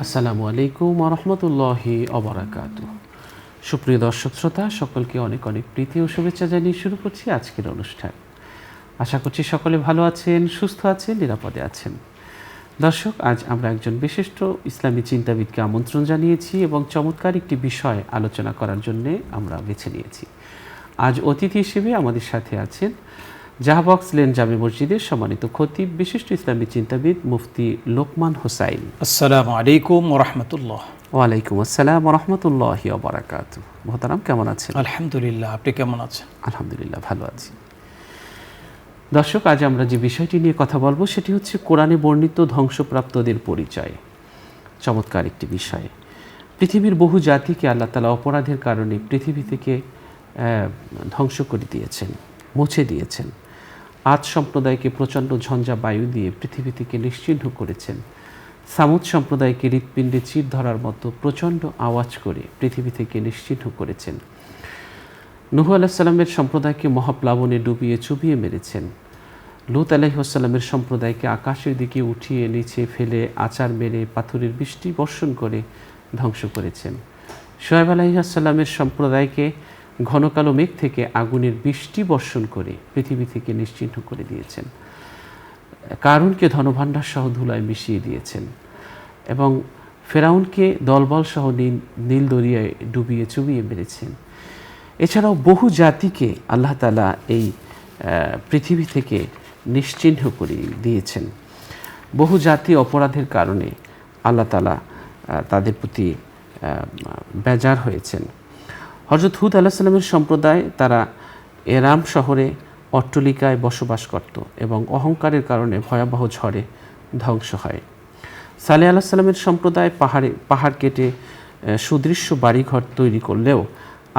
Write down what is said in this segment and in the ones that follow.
আসসালামু আলাইকুম ওয়া রাহমাতুল্লাহি ওয়া বারাকাতুহু। সুপ্রিয় দর্শক শ্রোতা, সকলকে অনেক অনেক প্রীতি ও শুভেচ্ছা জানিয়ে শুরু করছি আজকের অনুষ্ঠান। আশা করছি সকলে ভালো আছেন, সুস্থ আছেন, নিরাপদে আছেন। দর্শক, আজ আমরা একজন বিশিষ্ট ইসলামী চিন্তাবিদকে আমন্ত্রণ জানিয়েছি এবং চমৎকার একটি বিষয় আলোচনা করার জন্য আমরা বেছে নিয়েছি। আজ অতিথি হিসেবে আমাদের সাথে আছেন জাহাবক্স লেন জামে মসজিদের সম্মানিত খতিব, বিশিষ্ট ইসলামী চিন্তাবিদ মুফতি লোকমান হোসাইন। আসসালামু আলাইকুম ওয়া রাহমাতুল্লাহ। ওয়ালাইকুম আসসালাম ওয়া রাহমাতুল্লাহি ওয়া বারাকাতুহু। মোহতারাম, কেমন আছেন? আলহামদুলিল্লাহ, আপনি কেমন আছেন? আলহামদুলিল্লাহ, ভালো আছি। দর্শক, আজ আমরা যে বিষয়টি নিয়ে কথা বলবো সেটি হচ্ছে কোরআনে বর্ণিত ধ্বংসপ্রাপ্তদের পরিচয়। চমৎকার একটি বিষয়। পৃথিবীর বহু জাতিকে আল্লাহ তাআলা অপরাধের কারণে পৃথিবী থেকে ধ্বংস করে দিয়েছেন, মুছে দিয়েছেন। আদ সম্প্রদায়কে প্রচণ্ড ঝঞ্ঝা বায়ু দিয়ে পৃথিবী থেকে নিশ্চিহ্ন করেছেন। সামুদ সম্প্রদায়কে হৃৎপিণ্ডে চির ধরার মতো প্রচণ্ড আওয়াজ করে পৃথিবী থেকে নিশ্চিহ্ন করেছেন। নূহ আলাইহিস সালামের সম্প্রদায়কে মহাপ্লাবনে ডুবিয়ে চুবিয়ে মেরেছেন। লূত আলাইহিস সালামের সম্প্রদায়কে আকাশের দিকে উঠিয়ে নিচে ফেলে আছাড় মেরে পাথরের বৃষ্টি বর্ষণ করে ধ্বংস করেছেন। শুআয়ব আলাইহিস সালামের সম্প্রদায়কে ঘন কালো মেঘ থেকে আগুনের বৃষ্টি বর্ষণ করে পৃথিবী থেকে নিশ্চিহ্ন করে দিয়েছেন। কারুনকে ধনভাণ্ডার সহ ধুলায় মিশিয়ে দিয়েছেন এবং ফেরাউনকে দলবল সহ নীল দরিয়ায় ডুবিয়ে চুবিয়ে মেরেছেন। এছাড়াও বহু জাতিকে আল্লাহ তাআলা এই পৃথিবী থেকে নিশ্চিহ্ন করে দিয়েছেন। বহু জাতি অপরাধের কারণে আল্লাহ তাআলা তাদের প্রতি বেজার হয়েছেন। হযরত হুদ আলাইহিস সালামের সম্প্রদায়, তারা এরাম শহরে অট্টালিকায় বসবাস করত এবং অহংকারের কারণে ভয়াবহ ঝড়ে ধ্বংস হয়। সালেহ আলাইহিস সালামের সম্প্রদায় পাহাড় কেটে সুদৃশ্য বাড়িঘর তৈরি করলেও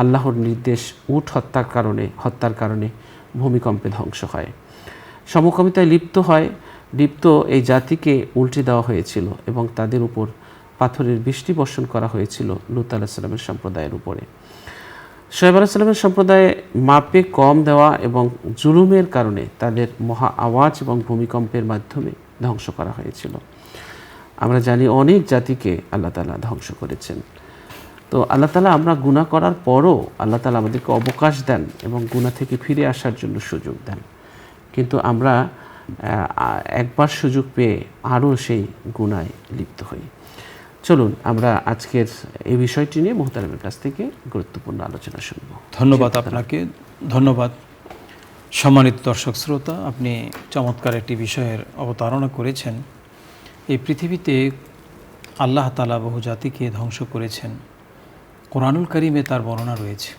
আল্লাহর নির্দেশ উট হত্যার কারণে ভূমিকম্পে ধ্বংস হয়। সমকামিতায় লিপ্ত এই জাতিকে উল্টে দেওয়া হয়েছিল এবং তাদের উপর পাথরের বৃষ্টি বর্ষণ করা হয়েছিল লূত আলাইহিস সালামের সম্প্রদায়ের উপরে। শুআয়ব আলাইহিস সালামের সম্প্রদায়ে মাপে কম দেওয়া এবং জুলুমের কারণে তাদের মহা আওয়াজ এবং ভূমিকম্পের মাধ্যমে ধ্বংস করা হয়েছিল। আমরা জানি অনেক জাতিকে আল্লাহ তাআলা ধ্বংস করেছেন। তো আল্লাহ তাআলা, আমরা গুনাহ করার পরও আল্লাহ তাআলা আমাদেরকে অবকাশ দেন এবং গুনাহ থেকে ফিরে আসার জন্য সুযোগ দেন, কিন্তু আমরা একবার সুযোগ পেয়ে আরও সেই গুনায় লিপ্ত হই। চলুন আমরা আজকের এই বিষয়টি নিয়ে মোহতারামের কাছ থেকে গুরুত্বপূর্ণ আলোচনা শুনব। ধন্যবাদ আপনাকে। ধন্যবাদ সম্মানিত দর্শক শ্রোতা, আপনি চমৎকার একটি বিষয়ের অবতারণা করেছেন। এই পৃথিবীতে আল্লাহ তাআলা বহু জাতিকে ধ্বংস করেছেন। কোরআনুল কারীমে তার বর্ণনা রয়েছে,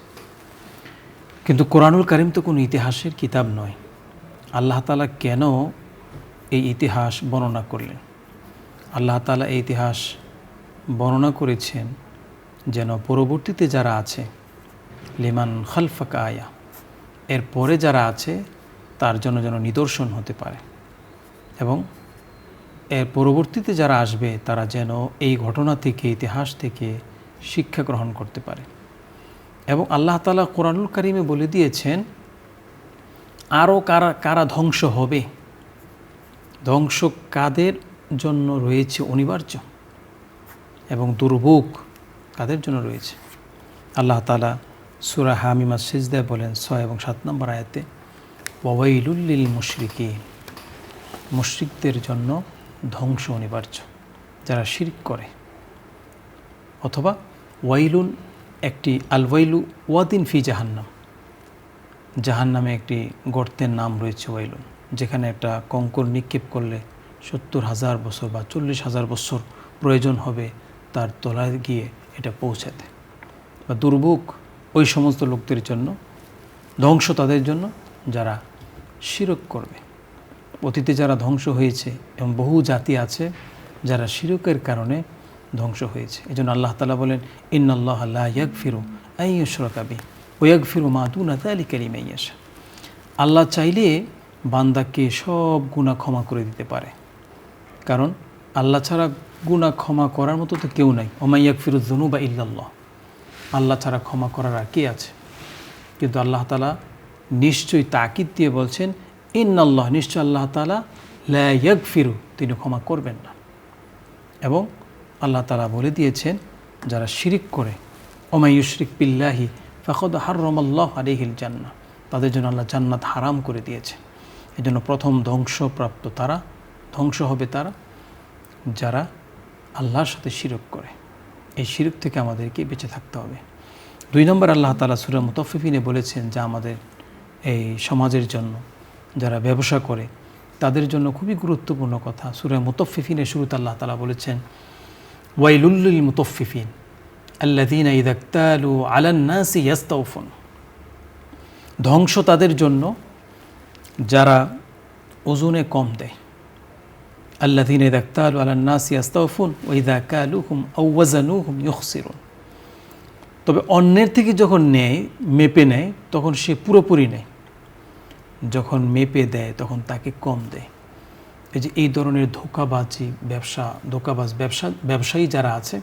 কিন্তু কোরআনুল কারীম তো কোনো ইতিহাসের কিতাব নয়। আল্লাহ তাআলা কেন এই ইতিহাস বর্ণনা করলেন? আল্লাহ তাআলা এই ইতিহাস বর্ণনা করেছেন যেন পরবর্তীতে যারা আছে, লিমান খালফাকা আয়া, এর পরে যারা আছে তার জন্য যেন নিদর্শন হতে পারে, এবং এর পরবর্তীতে যারা আসবে তারা যেন এই ঘটনা থেকে, ইতিহাস থেকে শিক্ষা গ্রহণ করতে পারে। এবং আল্লাহ তাআলা কোরআনুল কারীমে বলে দিয়েছেন আরও কারা ধ্বংস হবে, ধ্বংস কাদের জন্য রয়েছে অনিবার্য, এবং দুর্ভোগ কাদের জন্য রয়েছে। আল্লাহ তাআলা সূরা হামিমা সিজদায় বলেন 6 এবং 7 নম্বর আয়াতে, ওয়াইলুল লিল মুশরিকিন, মুশরিকদের জন্য ধ্বংস অনিবার্য, যারা শিরক করে। অথবা ওয়াইলুন, একটি আলওয়াইলু ওয়াদিন ফি জাহান্নাম, জাহান্নামে একটি গর্তের নাম রয়েছে ওয়াইলুন, যেখানে একটা কঙ্কর নিক্ষেপ করলে 70,000 বছর বা 40,000 বছর প্রয়োজন হবে তার তলায় গিয়ে এটা পৌঁছাতে। বা দুর্ভোগ ওই সমস্ত লোকদের জন্য, ধ্বংস তাদের জন্য যারা শিরক করবে। অতীতে যারা ধ্বংস হয়েছে এবং বহু জাতি আছে যারা শিরকের কারণে ধ্বংস হয়েছে। এই জন্য আল্লাহ তাআলা বলেন, ইন্নাল্লাহা লা ইয়াগফিরু আন ইউশরাকা বিহি ওয়া ইয়াগফিরু মা দুনা যালিকা লিমান ইয়াশা। আল্লাহ চাইলে বান্দাকে সব গুনাহ ক্ষমা করে দিতে পারে, কারণ আল্লাহ ছাড়া গুনাহ ক্ষমা করার মতো তো কেউ নাই। ওয়া মা ইয়াগফিরুয যুনুবা ইল্লাল্লাহ, আল্লাহ ছাড়া ক্ষমা করার আর কে আছে? কিন্তু আল্লাহ তাআলা নিশ্চয়ই তাকিদ দিয়ে বলছেন, ইন্নাল্লাহ, নিশ্চয় আল্লাহ তাআলা লা ইয়াগফিরু, তিনি ক্ষমা করবেন না। এবং আল্লাহ তাআলা বলে দিয়েছেন যারা শিরিক করে, ওমা ইউশরিক বিল্লাহি ফাকাদ হাররামাল্লাহু আলাইহিল জান্নাহ, তাদের জন্য আল্লাহ জান্নাত হারাম করে দিয়েছে। এই জন্য প্রথম ধ্বংস হবে তারা যারা আল্লাহর সাথে শিরক করে। এই শিরক থেকে আমাদেরকে বেঁচে থাকতে হবে। 2 নম্বর আল্লাহ তাআলা সূরা মুতাফফিফিনে বলেছেন যা আমাদের এই সমাজের জন্য যারা ব্যবসা করে তাদের জন্য খুবই গুরুত্বপূর্ণ কথা। সূরা মুতাফফিফিনের শুরুতে আল্লাহ তাআলা বলেছেন ওয়াইলুল লিল মুতাফফিফিন আল্লাযীনা ইযা ইক্তালু আলান নাসি ইস্তাওফুন। ধ্বংস তাদের জন্য যারা ওজনে কম দেয়। আল্লাযীনা ইযা ইক্তালু আলান নাসি ইস্তাওফুন ওয়া ইযা কালুহুম আও ওয়াজানুহুম ইখসিরুন। তবে অন্যের থেকে যখন মেপে নেয় তখন সে পুরোপুরি নেয়, যখন মেপে দেয় তখন তাকে কম দেয়। এই ধরনের ব্যবসায়ী যারা আছে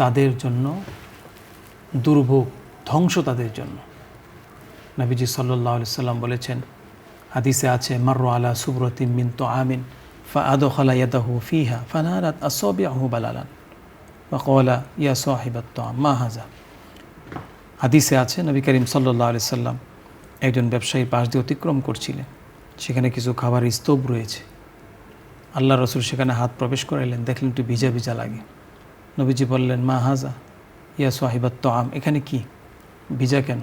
তাদের জন্য দুর্ভোগ, ধ্বংস তাদের জন্য। নবীজি সাল্লাল্লাহু আলাইহি সাল্লাম বলেছেন, হাদিসে আছে, মাররু আলা সুবরাতিন মিন তুআমিন ফাআদখালা ইয়াদাহু ফিহা ফানারাত আসাবিউহু বালালান ওয়া ক্বালা ইয়া সাহিবাত তুআম মা হাযা। হাদিসে আছে নবী করিম সাল্লাল্লাহু আলাইহি সাল্লাম একজন ব্যবসায়ীর পাশ দিয়ে অতিক্রম করছিলেন, সেখানে কিছু খাবারের স্তূপ রয়েছে। আল্লাহ রসুল সেখানে হাত প্রবেশ করাইলেন, দেখলেন একটু ভিজা ভিজা লাগে। নবীজি বললেন, মা হাজা ইয়া সাহিবাত তুআম, এখানে কি ভিজা কেন?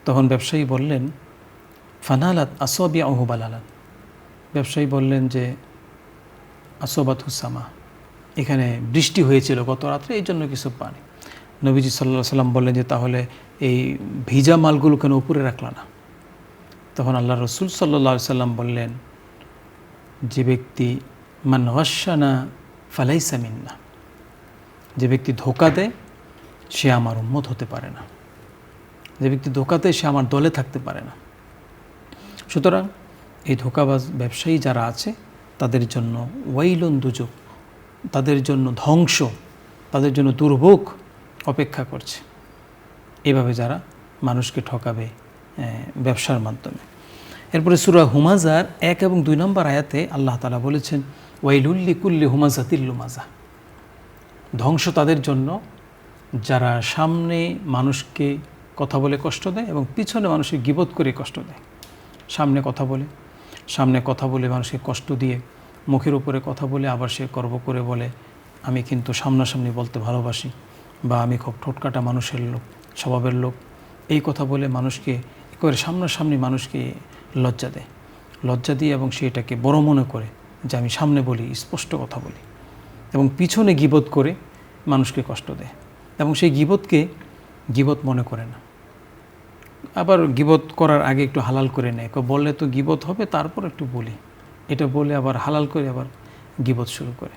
তখন ব্যবসায়ী বললেন, ফানালাত আসাবিউহু বালালান। ব্যবসায়ী বললেন যে আসবাতুস সামা, এখানে বৃষ্টি হয়েছিল গত রাত্রে, এই জন্য কিছু পানি। নবীজি সাল্লাল্লাহু আলাইহি সাল্লাম বললেন যে তাহলে এই ভিজা মালগুলো কেন উপরে রাখলা না? তখন আল্লাহ রসুল সাল্লাল্লাহু আলাইহি সাল্লাম বললেন, যে ব্যক্তি মান গাশশানা ফালাইসা মিন্না, যে ব্যক্তি ধোঁকা দেয় সে আমার উম্মত হতে পারে না, যে ব্যক্তি ধোঁকা দেয় সে আমার দলে থাকতে পারে না। সুতরাং এই ধোঁকাবাজ ব্যবসায়ী যারা আছে তাদের জন্য ওয়াইলুন দুজুক, তাদের জন্য ধ্বংস, তাদের জন্য দুর্ভোগ অপেক্ষা করছে। এভাবে যারা মানুষকে ঠকাবে ব্যবসার মাধ্যমে। এরপরে সূরা হুমাযার 1 এবং 2 নম্বর আয়াতে আল্লাহ তাআলা বলেছেন, ওয়াইলুল লিকুল্লি হুমাযাতিল লুমাযা। ধ্বংস তাদের জন্য যারা সামনে মানুষকে কথা বলে কষ্ট দেয় এবং পিছনে মানুষকে গীবত করে কষ্ট দেয়। সামনে কথা বলে মানুষকে কষ্ট দিয়ে, মুখের উপরে কথা বলে আবার সে গর্ব করে বলে আমি কিন্তু সামনাসামনি বলতে ভালোবাসি, বা আমি খুব ঠোটকাটা মানুষের লোক, স্বভাবের লোক। এই কথা বলে মানুষকে একেবারে সামনাসামনি মানুষকে লজ্জা দিয়ে এবং সে এটাকে বড় মনে করে যে আমি সামনে বলি, স্পষ্ট কথা বলি, এবং পিছনে গীবত করে মানুষকে কষ্ট দেয় এবং সেই গীবতকে গীবত মনে করে না। আবার গীবত করার আগে একটু হালাল করে নেয়, বললে তো গীবত হবে তারপর একটু বলি, এটা বলে আবার হালাল করে আবার গীবত শুরু করে।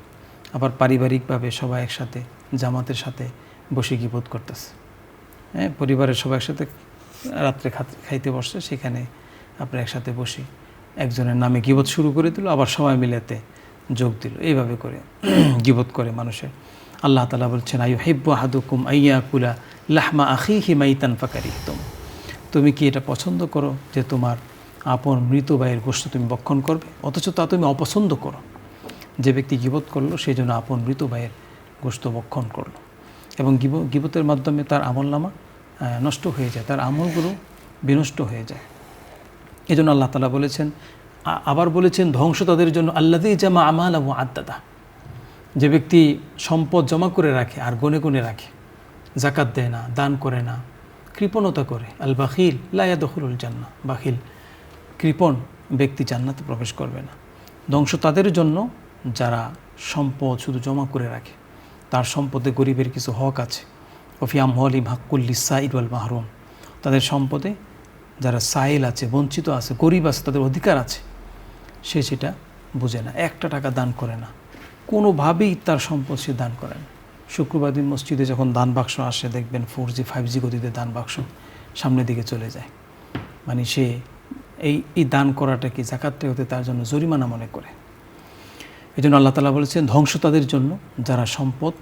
আবার পারিবারিকভাবে সবাই একসাথে জামাতের সাথে বসে গীবত করতেছে, পরিবারের সবাই একসাথে রাত্রে খাইতে বসছে, সেখানে আপনার একসাথে বসে একজনের নামে গীবত শুরু করে দিল, আবার সবাই মিলেতে যোগ দিল, এইভাবে করে গীবত করে মানুষের। আল্লাহ তাআলা বলছেন, আইয়ুহিব্বু আহাদুকুম আইয়াকুলা লাহমা আখিহি মাইতান ফাকারিহতুম। তুমি কি এটা পছন্দ করো যে তোমার আপন মৃত ভাইয়ের গোশত তুমি ভক্ষণ করবে, অথচ তা তুমি অপছন্দ করো? যে ব্যক্তি গীবত করলো সেই জন্য আপন মৃত ভাইয়ের গোশত ভক্ষণ করলো, এবং গীবতের মাধ্যমে তার আমলনামা নষ্ট হয়ে যায়, তার আমলগুলো বিনষ্ট হয়ে যায়। এই জন্য আল্লাহ তাআলা বলেছেন, আবার বলেছেন, ধ্বংস তাদের জন্য আল্লাযী জামা আমালাহু আদ্দাদা। যে ব্যক্তি সম্পদ জমা করে রাখে আর গনে গনে রাখে, যাকাত দেয় না, দান করে না, কৃপণতা করে। আল বাখিল লা ইয়াদখুলুল জান্নাহ, বাখিল কৃপণ ব্যক্তি জান্নাতে প্রবেশ করবে না। ধ্বংস তাদের জন্য যারা সম্পদ শুধু জমা করে রাখে, তার সম্পদে গরিবের কিছু হক আছে। ওফি আমওয়ালিহিম হাক্কুল লিসাইল ওয়াল মাহরুম, তাদের সম্পদে যারা সাইল আছে, বঞ্চিত আছে, গরিব আছে, তাদের অধিকার আছে, সে সেটা বুঝে না, একটা টাকা দান করে না, কোনোভাবেই তার সম্পদ সে দান করে না। শুক্রবার দিন মসজিদে যখন দান বাক্স আসে দেখবেন 4G 5G গতিতে দান বাক্স সামনের দিকে চলে যায়, মানে সে এই দান করাটাকে, যাকাতটা হতে তার জন্য জরিমানা মনে করে। এই জন্য আল্লাহ তাআলা বলেছেন, ধ্বংস তাদের জন্য যারা সম্পদ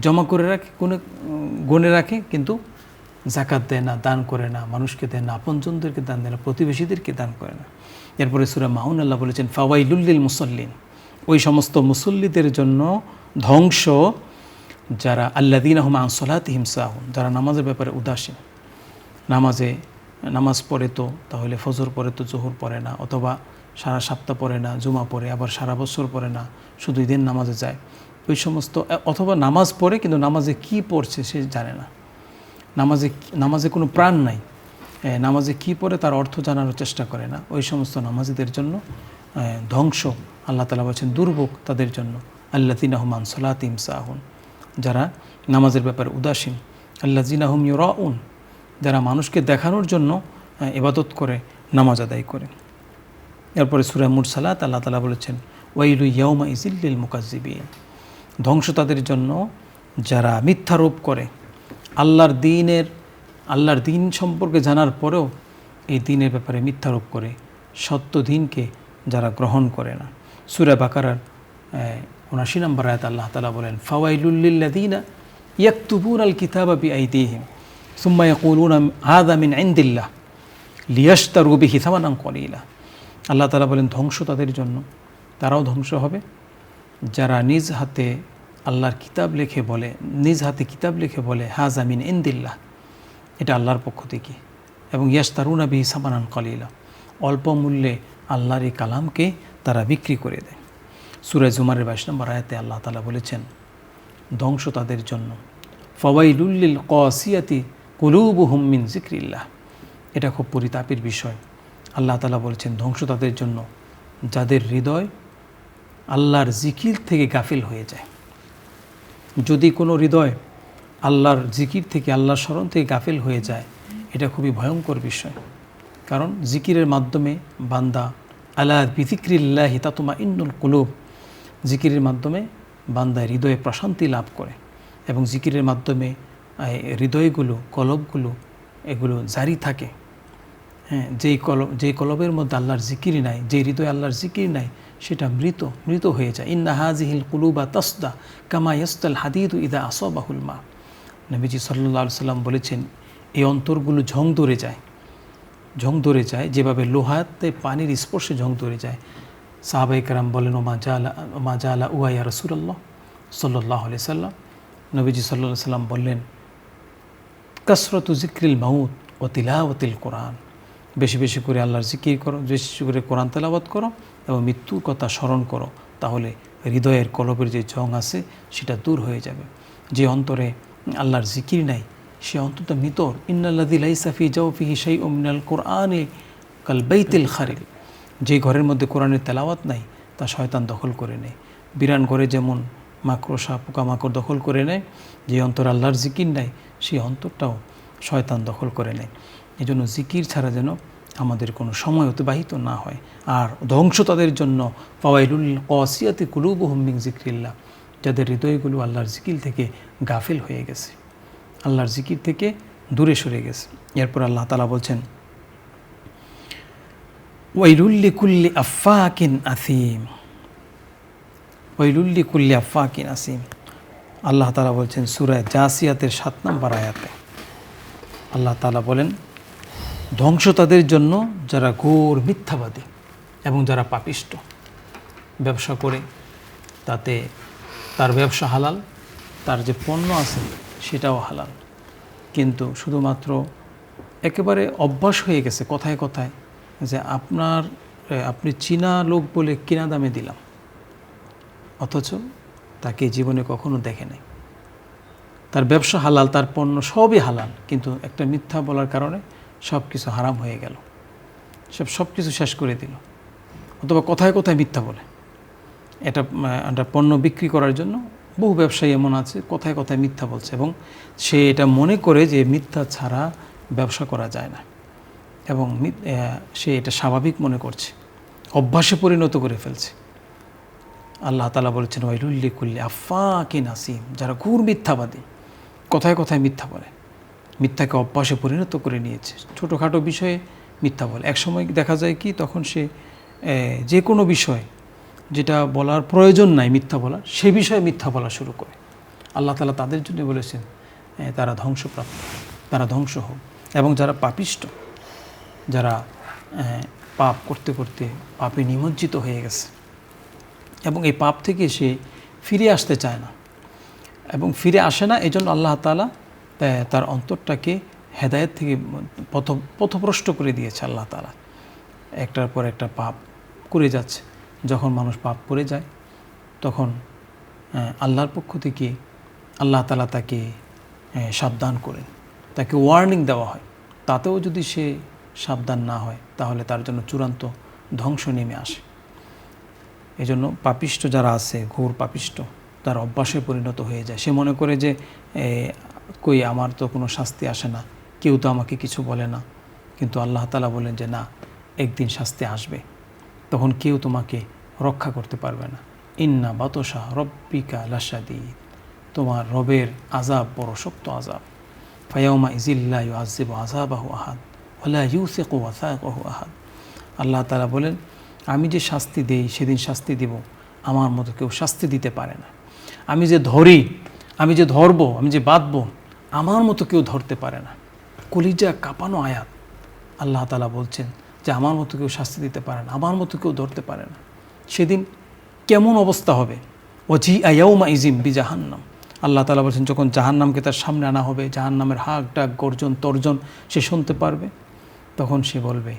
জমা করে রাখে, গনে রাখে, কিন্তু যাকাত দেয় না, দান করে না, মানুষকে দেয় না, আপনজনদেরকে দান দেয় না, প্রতিবেশীদেরকে দান করে না। এরপরে সূরা মাউন আল্লাহ বলেছেন, ফাওয়াইলুল লিল মুসাল্লিন, ওই সমস্ত মুসল্লিদের জন্য ধ্বংস যারা আল্লাযীনা হুম আন সলাতিহিম সাহুন, যারা নামাজের ব্যাপারে উদাসীন। নামাজ পড়ে তো তাহলে ফজর পড়ে তো জোহর পড়ে না, অথবা সারা সপ্তাহ পড়ে না, জুমা পড়ে, আবার সারা বছর পড়ে না, শুধু ঈদের নামাজে যায়, ওই সমস্ত, অথবা নামাজ পড়ে কিন্তু নামাজে কি পড়ছে সে জানে না, নামাজে কোনো প্রাণ নাই, নামাজে কি পড়ে তার অর্থ জানানোর চেষ্টা করে না, ওই সমস্ত নামাজিদের জন্য ধ্বংস। আল্লাহ তাআলা বলছেন দুর্ভোগ তাদের জন্য, আল্লাযীনা হুম আন সলাতিহিম সাহুন, যারা নামাজের ব্যাপারে উদাসীন। আল্লাযীনা হুম ইউরাউন, যারা মানুষকে দেখানোর জন্য ইবাদত করে, নামাজ আদায় করে। এরপরে সূরা মুরসালাত আল্লাহ তাআলা বলেছেন ওয়াইলু ইয়াউমা ইযিল লিল মুকাজ্জিবিন, ধ্বংস তাদের জন্য যারা মিথ্যারোপ করে, আল্লাহর দিন সম্পর্কে জানার পরেও এই দিনের ব্যাপারে মিথ্যারোপ করে, সত্য দিনকে যারা গ্রহণ করে না। সূরা বাকারার ৭৯ নম্বর আয়াত আল্লাহ তাআলা বলেন ফাওয়াইলুল লিল্লাযীনা ইয়াকতুবুনাল কিতাবা বিআইদিহিম সুম্মা ইয়াকুলুনা হাযা মিন ইনদিল্লাহ লিয়াশতারু বিহি সামানান কলিলা। আল্লাহ তাআলা বলেন ধ্বংস তাদের জন্য, তারাও ধ্বংস হবে যারা নিজ হাতে কিতাব লিখে বলে হাযা মিন ইনদিল্লাহ, এটা আল্লাহর পক্ষ থেকে, এবং ইয়াশতারুনা বিহি সামানান কলিলা, অল্প মূল্যে আল্লাহর এই কালামকে তারা বিক্রি করে দেয়। সূরা জুমারের ২২ নম্বর আয়াতে আল্লাহ তাআলা বলেছেন ধ্বংস তাদের জন্য, ফাওয়াইলুল লিল কাসিয়াতি কুলুবুহুম মিন যিকরিল্লাহ। এটা খুব পরিতাপের বিষয়। আল্লাহ তাআলা বলেছেন ধ্বংস তাদের জন্য যাদের হৃদয় আল্লাহর জিকির থেকে গাফিল হয়ে যায়। যদি কোনো হৃদয় আল্লাহর জিকির থেকে, আল্লাহর স্মরণ থেকে গাফিল হয়ে যায়, এটা খুবই ভয়ঙ্কর বিষয়। কারণ জিকিরের মাধ্যমে বান্দা আলা বিযিকরিল্লাহি তাতমাইন্নুল কুলুব, জিকিরের মাধ্যমে বান্দা হৃদয়ে প্রশান্তি লাভ করে, এবং জিকিরের মাধ্যমে হৃদয়গুলো, কলবগুলো এগুলো জারি থাকে। হ্যাঁ, যেই কলবের মধ্যে আল্লাহর জিকির নাই, যে হৃদয়ে আল্লাহর জিকির নাই, সেটা মৃত হয়ে যায়। ইন্না হাযিহিল কুলুবা তাসদা কামা ইয়াসতাল হাদিদু ইযা আসাবাহুল মা। নবীজি সাল্লাল্লাহু আলাইহি সাল্লাম বলেছেন এই অন্তরগুলো ঝং ধরে যায় যেভাবে লোহাতে পানির স্পর্শে ঝং ধরে যায়। সাহাবায়ে কেরাম বলেন ওমা জালা ইয়া রাসূলুল্লাহ সাল্লাল্লাহু আলাইহি সাল্লাম, নবীজি সাল্লাল্লাহু আলাইহি সাল্লাম বললেন কাসরাতু যিকরিল মাউত ওয়া তিলাওয়াতিল কোরআন, বেশি বেশি করে আল্লাহর জিকির করো, বেশি করে কোরআন তেলাওয়াত করো এবং মৃত্যুর কথা স্মরণ করো, তাহলে হৃদয়ের কলবের যে জং আছে সেটা দূর হয়ে যাবে। যে অন্তরে আল্লাহর জিকির নাই সে অন্তত মৃত। ইন্নাল্লাযী লাইসা ফি জাওফিহি শাইউম মিনাল কোরআনি কাল বাইতিল খারিব, যে ঘরের মধ্যে কোরআনের তেলাওয়াত নাই তা শয়তান দখল করে নেয়। বিরান ঘরে যেমন মাকড়সা পোকামাকড় দখল করে নেয়, যে অন্তর আল্লাহর জিকির নাই সেই অন্তরটাও শয়তান দখল করে নেয়। এই জন্য জিকির ছাড়া যেন আমাদের কোনো সময় অতিবাহিত না হয়। আর ধ্বংস তাদের জন্য ফাওয়াইলুল কাসিয়াতি কুলুবুহুম মিন যিকরিল্লাহ, যাদের হৃদয়গুলো আল্লাহর জিকির থেকে গাফিল হয়ে গেছে, আল্লাহর জিকির থেকে দূরে সরে গেছে। এরপর আল্লাহ তাআলা বলছেন ওয়াইলুল লিকুল্লি আফফাকিন আসিম, ওয়াইলুল লিকুল্লি আফফাকিন আসিম। আল্লাহ তাআলা বলছেন সূরা জাসিয়াতের ৭ নম্বর আয়াতে আল্লাহ তাআলা বলেন ধ্বংস তাদের জন্য যারা ঘোর মিথ্যাবাদী এবং যারা পাপিষ্ট। ব্যবসা করে তাতে তার ব্যবসা হালাল, তার যে পণ্য আছে সেটাও হালাল, কিন্তু শুধুমাত্র একেবারে অভ্যাস হয়ে গেছে কথায় কথায় যে আপনি চীনা লোক বলে কিনা দামে দিলাম, অথচ তাকে জীবনে কখনো দেখে নাই। তার ব্যবসা হালাল, তার পণ্য সবই হালাল, কিন্তু একটা মিথ্যা বলার কারণে সব কিছু হারাম হয়ে গেল, সব কিছু শেষ করে দিল। অথবা কথায় কথায় মিথ্যা বলে, এটা পণ্য বিক্রি করার জন্য বহু ব্যবসায়ী এমন আছে কথায় কথায় মিথ্যা বলছে, এবং সে এটা মনে করে যে মিথ্যা ছাড়া ব্যবসা করা যায় না, এবং সে এটা স্বাভাবিক মনে করছে, অভ্যাসে পরিণত করে ফেলছে। আল্লাহ তাআলা বলেছেন ওয়াইলুল লিকুল্লি আফফাকিন আসিম, যারা ঘোর মিথ্যাবাদী, কথায় কথায় মিথ্যা বলে, মিথ্যাকে অভ্যাসে পরিণত করে নিয়েছে, ছোটোখাটো বিষয়ে মিথ্যা বলে। একসময় দেখা যায় কি তখন সে যে কোনো বিষয় যেটা বলার প্রয়োজন নাই মিথ্যা বলার, সে বিষয়ে মিথ্যা বলা শুরু করে। আল্লাহ তাআলা তাদের জন্য বলেছেন তারা ধ্বংসপ্রাপ্ত, তারা ধ্বংস হোক। এবং যারা পাপিষ্ট, যারা পাপ করতে করতে পাপে নিমজ্জিত হয়ে গেছে এবং এই পাপ থেকে সে ফিরে আসতে চায় না এবং ফিরে আসে না। এই জন্য আল্লাহ তাআলা তার অন্তরটাকে হেদায়েত থেকে পথভ্রষ্ট করে দিয়েছে আল্লাহ তাআলা। একটার পর একটা পাপ করে যাচ্ছে। যখন মানুষ পাপ করে যায় তখন আল্লাহর পক্ষ থেকে আল্লাহ তাআলা তাকে সাবধান করেন, তাকে ওয়ার্নিং দেওয়া হয়। তাতেও যদি সে সাবধান না হয় তাহলে তার জন্য চূড়ান্ত ধ্বংস নেমে আসে। এই জন্য পাপিষ্ট যারা আছে, ঘোর পাপিষ্ট, তার অভ্যাসে পরিণত হয়ে যায়। সে মনে করে যে কই আমার তো কোনো শাস্তি আসে না, কেউ তো আমাকে কিছু বলে না। কিন্তু আল্লাহ তাআলা বলেন যে না, একদিন শাস্তি আসবে, তখন কেউ তোমাকে রক্ষা করতে পারবে না। ইন্না বাতশা রব্বিকা লাশাদীদ, তোমার রবের আযাব বড় শক্ত আযাব। ফায়াউমা ইযিল্লা ইউআযযিবু আযাবাহু আহাদ ওয়ালা ইউসিকু ওয়াসাকাহু আহাদ। আল্লাহ তাআলা বলেন, আমি যে শাস্তি দেই সেদিন শাস্তি দিব আমার মতো কেউ শাস্তি দিতে পারে না। আমি যে ধরি, আমি যে ধরবো, আমি যে বাঁধবো, আমার মতো কেউ ধরতে পারে না। কলিজা কাঁপানো আয়াত। আল্লাহ তাআলা বলছেন যে আমার মতো কেউ শাস্তি দিতে পারে না, আমার মতো কেউ ধরতে পারে না। সেদিন কেমন অবস্থা হবে? ওয়াজিআ ইয়াউমা ইযিম বিজাহান্নাম। আল্লাহ তাআলা বলছেন, যখন জাহান্নামকে তার সামনে আনা হবে, জাহান্নামের হাক ডাক গর্জন তর্জন সে শুনতে পারবে, তখন সে বলবে,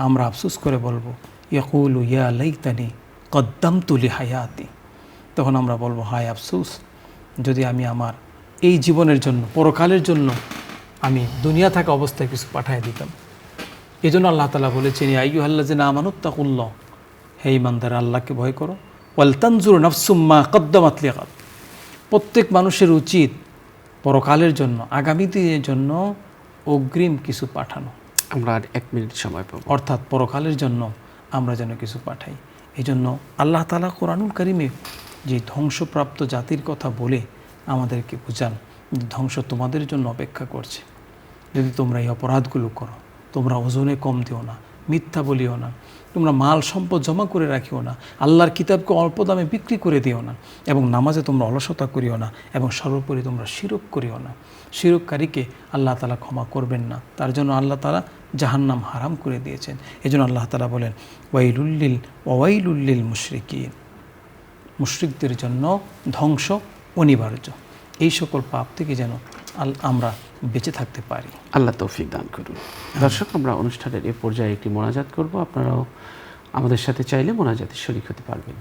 আমরা আফসোস করে বলবো, ইয়াকুলু ইয়া লাইতানি কদ্দামতু লিহায়াতি। তখন আমরা বলবো, হায় আফসোস, যদি আমি আমার এই জীবনের জন্য, পরকালের জন্য আমি দুনিয়া থাকা অবস্থায় কিছু পাঠিয়ে দিতাম। এই জন্য আল্লাহ তাআলা বলেছেন, ইয়া আইয়ুহাল্লাযিনা আমানুত্তাকুল্লাহ, হে ঈমানদার, আল্লাহকে ভয় করো। ওয়াল তানজুর নাফসুম মা কদ্দামাত লিগাদ, প্রত্যেক মানুষের উচিত পরকালের জন্য, আগামী দিনের জন্য অগ্রিম কিছু পাঠানো। আমরা আর 1 মিনিট সময় পাবো। অর্থাৎ পরকালের জন্য আমরা যেন কিছু পাঠাই। এই জন্য আল্লাহ তাআলা কোরআনুল কারিমে যে ধ্বংসপ্রাপ্ত জাতির কথা বলে আমাদেরকে বুঝান, ধ্বংস তোমাদের জন্য অপেক্ষা করছে যদি তোমরা এই অপরাধগুলো করো। তোমরা ওজনে কম দিও না, মিথ্যা বলিও না, তোমরা মাল সম্পদ জমা করে রাখিও না, আল্লাহর কিতাবকে অল্প দামে বিক্রি করে দিও না, এবং নামাজে তোমরা অলসতা করিও না, এবং সর্বোপরি তোমরা শিরক করিও না। শিরককারীকে আল্লাহ তাআলা ক্ষমা করবেন না, তার জন্য আল্লাহ তাআলা জাহান্নাম হারাম করে দিয়েছেন। এই জন্য আল্লাহ তাআলা বলেন, ওয়াইলুল্লিল মুশরিকিন, মুশরিকদের জন্য ধ্বংস অনিবার্য। এই সকল পাপ থেকে যেন আমরা বেঁচে থাকতে পারি। আল্লাহ তৌফিক দান করুন। দর্শক, আমরা অনুষ্ঠানের এ পর্যায়ে একটি মোনাজাত করব। আপনারাও আমাদের সাথে চাইলে মোনাজাতে শরীক হতে পারবেন।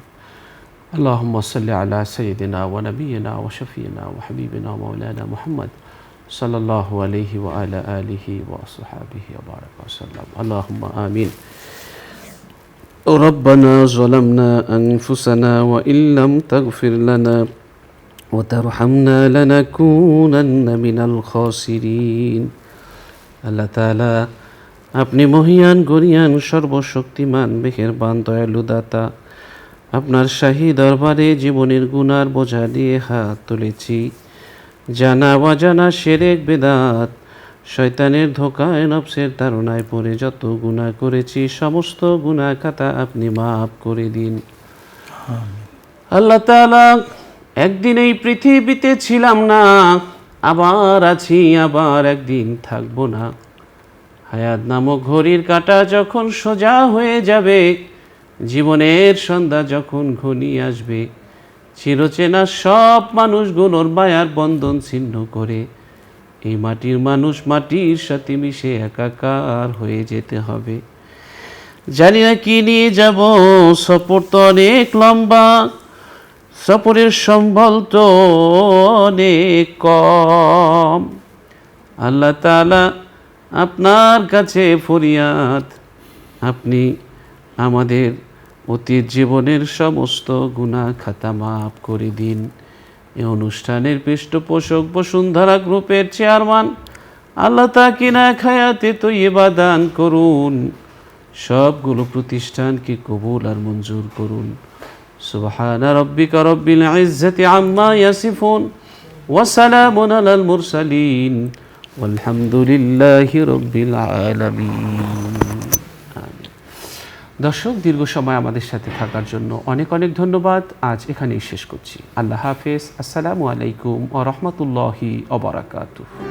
আল্লাহুম্মা সাল্লি আলা সাইয়্যিদিনা ওয়া নাবিয়িনা ওয়া শাফিয়িনা ওয়া হাবিবিনা ওয়া মাওলানা মুহাম্মদ সাল্লাল্লাহু আলাইহি ওয়া আলা আলিহি ওয়া আসহাবিহি ওয়া বারাকা ওয়া সাল্লাম। আল্লাহুম্মা আমিন। ربنا ظلمنا أنفسنا وإن لم تغفر لنا وترحمنا لنكونن من الخاسرين। আল্লাহ তাআলা, আপনি মহিয়ান গরিয়ান সর্বশক্তিমান মেহেরবান দয়ালু দাতা, আপনার শাহী দরবারে জীবনের গুনার বোঝা দিয়ে হাত তুলেছি। জানা অজানা শিরক বিদআত, শয়তানের ধোঁকায়, নফসের তাড়নায় পড়ে যত গুনাহ করেছি সমস্ত গুনাহ খাতা আপনি মাফ করে দিন। আল্লাহ তাআলা, একদিন এই পৃথিবীতে ছিলাম না, আবার আছি, আবার একদিন থাকবো না। হায়াত নামক ঘড়ির কাঁটা যখন সোজা হয়ে যাবে, জীবনের সন্ধ্যা যখন ঘনিয়ে আসবে, চিরচেনা সব মানুষগুলোর মায়ার বন্ধন ছিন্ন করে এই মাটির মানুষ মাটির সাথে মিশে একাকার হয়ে যেতে হবে। জানি না কি নিয়ে যাব, সফর তো অনেক লম্বা, সফরের সম্বল তো অনেক কম। আল্লাহ তাআলা, আপনার কাছে ফরিয়াদ, আপনি আমাদের অতীত জীবনের সমস্ত গুনাহ খাতা মাফ করে দিন। এই অনুষ্ঠানের পৃষ্ঠপোষক বসুন্ধরা গ্রুপের চেয়ারম্যান আল্লাহ তাকে নেক হায়াতে তয়্যিবা দান করুন, সবগুলো প্রতিষ্ঠানকে কবুল আর মঞ্জুর করুন। সুবহানা রাব্বিকা রাব্বিল ইজ্জাতি আম্মা ইয়াসিফুন ওয়া সালামুন আলাল মুরসালিন ওয়ালহামদুলিল্লাহি রাব্বিল আলামিন। দর্শক, দীর্ঘ সময় আমাদের সাথে থাকার জন্য অনেক অনেক ধন্যবাদ। আজ এখানেই শেষ করছি। আল্লাহ হাফেজ। আসসালামু আলাইকুম ওয়া রাহমাতুল্লাহি ওয়া বারাকাতুহু।